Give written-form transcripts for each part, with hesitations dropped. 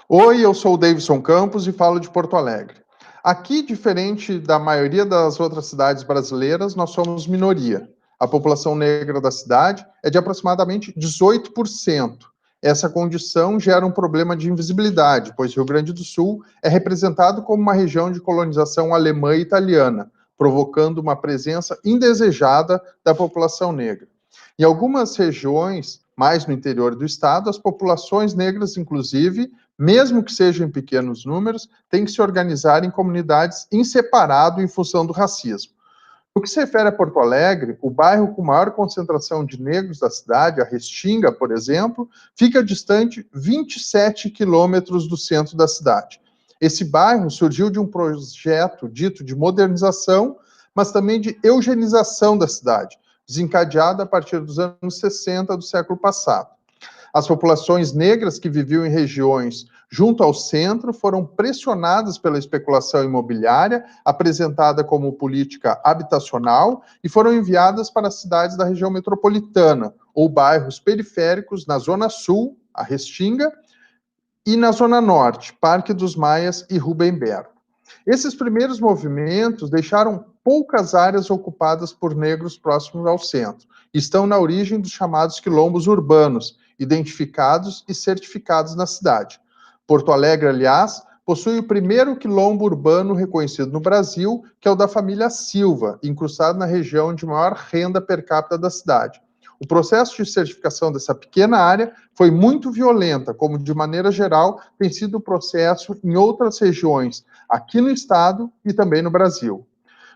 Oi, eu sou o Davidson Campos e falo de Porto Alegre. Aqui, diferente da maioria das outras cidades brasileiras, nós somos minoria. A população negra da cidade é de aproximadamente 18%. Essa condição gera um problema de invisibilidade, pois Rio Grande do Sul é representado como uma região de colonização alemã e italiana, provocando uma presença indesejada da população negra. Em algumas regiões, mais no interior do estado, as populações negras, inclusive, mesmo que sejam em pequenos números, têm que se organizar em comunidades em separado em função do racismo. No que se refere a Porto Alegre, o bairro com maior concentração de negros da cidade, a Restinga, por exemplo, fica distante 27 quilômetros do centro da cidade. Esse bairro surgiu de um projeto dito de modernização, mas também de eugenização da cidade, desencadeado a partir dos anos 60 do século passado. As populações negras que viviam em regiões junto ao centro foram pressionadas pela especulação imobiliária, apresentada como política habitacional, e foram enviadas para as cidades da região metropolitana ou bairros periféricos na Zona Sul, a Restinga, e na Zona Norte, Parque dos Maias e Rubem Berto. Esses primeiros movimentos deixaram poucas áreas ocupadas por negros próximos ao centro. Estão na origem dos chamados quilombos urbanos, identificados e certificados na cidade. Porto Alegre, aliás, possui o primeiro quilombo urbano reconhecido no Brasil, que é o da família Silva, incrustado na região de maior renda per capita da cidade. O processo de certificação dessa pequena área foi muito violenta, como de maneira geral tem sido o processo em outras regiões, aqui no estado e também no Brasil.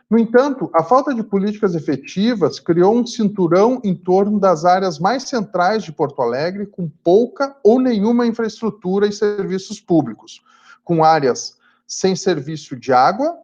No entanto, a falta de políticas efetivas criou um cinturão em torno das áreas mais centrais de Porto Alegre, com pouca ou nenhuma infraestrutura e serviços públicos, com áreas sem serviço de água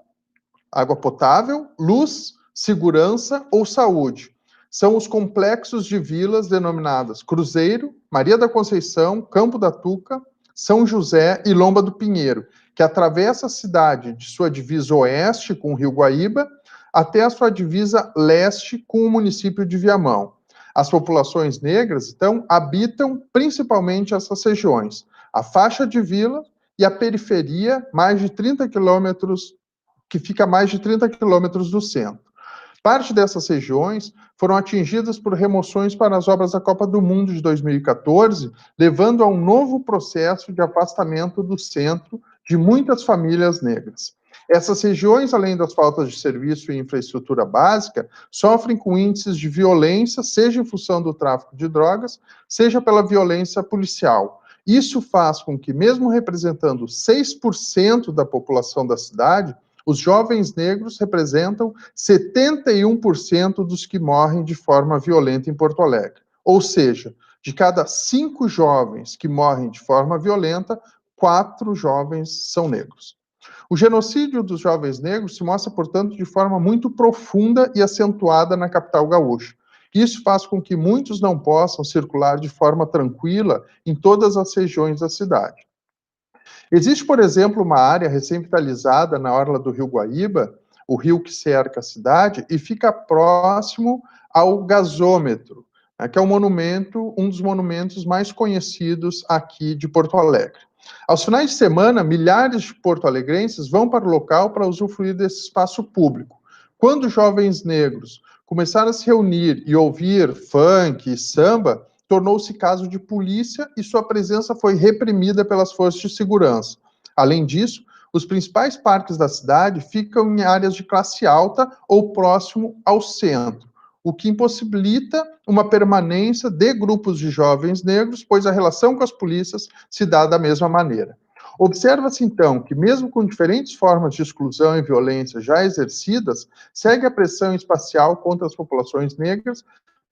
potável, luz, segurança ou saúde. São os complexos de vilas denominadas Cruzeiro, Maria da Conceição, Campo da Tuca, São José e Lomba do Pinheiro, que atravessa a cidade de sua divisa oeste com o Rio Guaíba até a sua divisa leste com o município de Viamão. As populações negras, então, habitam principalmente essas regiões, a faixa de vila e a periferia, mais de 30 quilômetros, que fica a mais de 30 quilômetros do centro. Parte dessas regiões foram atingidas por remoções para as obras da Copa do Mundo de 2014, levando a um novo processo de afastamento do centro de muitas famílias negras. Essas regiões, além das faltas de serviço e infraestrutura básica, sofrem com índices de violência, seja em função do tráfico de drogas, seja pela violência policial. Isso faz com que, mesmo representando 6% da população da cidade, os jovens negros representam 71% dos que morrem de forma violenta em Porto Alegre. Ou seja, de cada 5 jovens que morrem de forma violenta, 4 jovens são negros. O genocídio dos jovens negros se mostra, portanto, de forma muito profunda e acentuada na capital gaúcha. Isso faz com que muitos não possam circular de forma tranquila em todas as regiões da cidade. Existe, por exemplo, uma área recém-vitalizada na orla do Rio Guaíba, o rio que cerca a cidade, e fica próximo ao gasômetro, né, que é um dos monumentos mais conhecidos aqui de Porto Alegre. Aos finais de semana, milhares de porto-alegrenses vão para o local para usufruir desse espaço público. Quando jovens negros começaram a se reunir e ouvir funk e samba, tornou-se caso de polícia e sua presença foi reprimida pelas forças de segurança. Além disso, os principais parques da cidade ficam em áreas de classe alta ou próximo ao centro, o que impossibilita uma permanência de grupos de jovens negros, pois a relação com as polícias se dá da mesma maneira. Observa-se, então, que mesmo com diferentes formas de exclusão e violência já exercidas, segue a pressão espacial contra as populações negras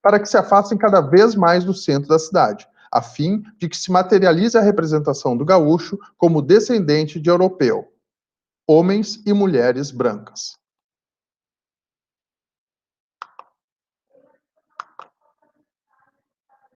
para que se afastem cada vez mais do centro da cidade, a fim de que se materialize a representação do gaúcho como descendente de europeu, homens e mulheres brancas.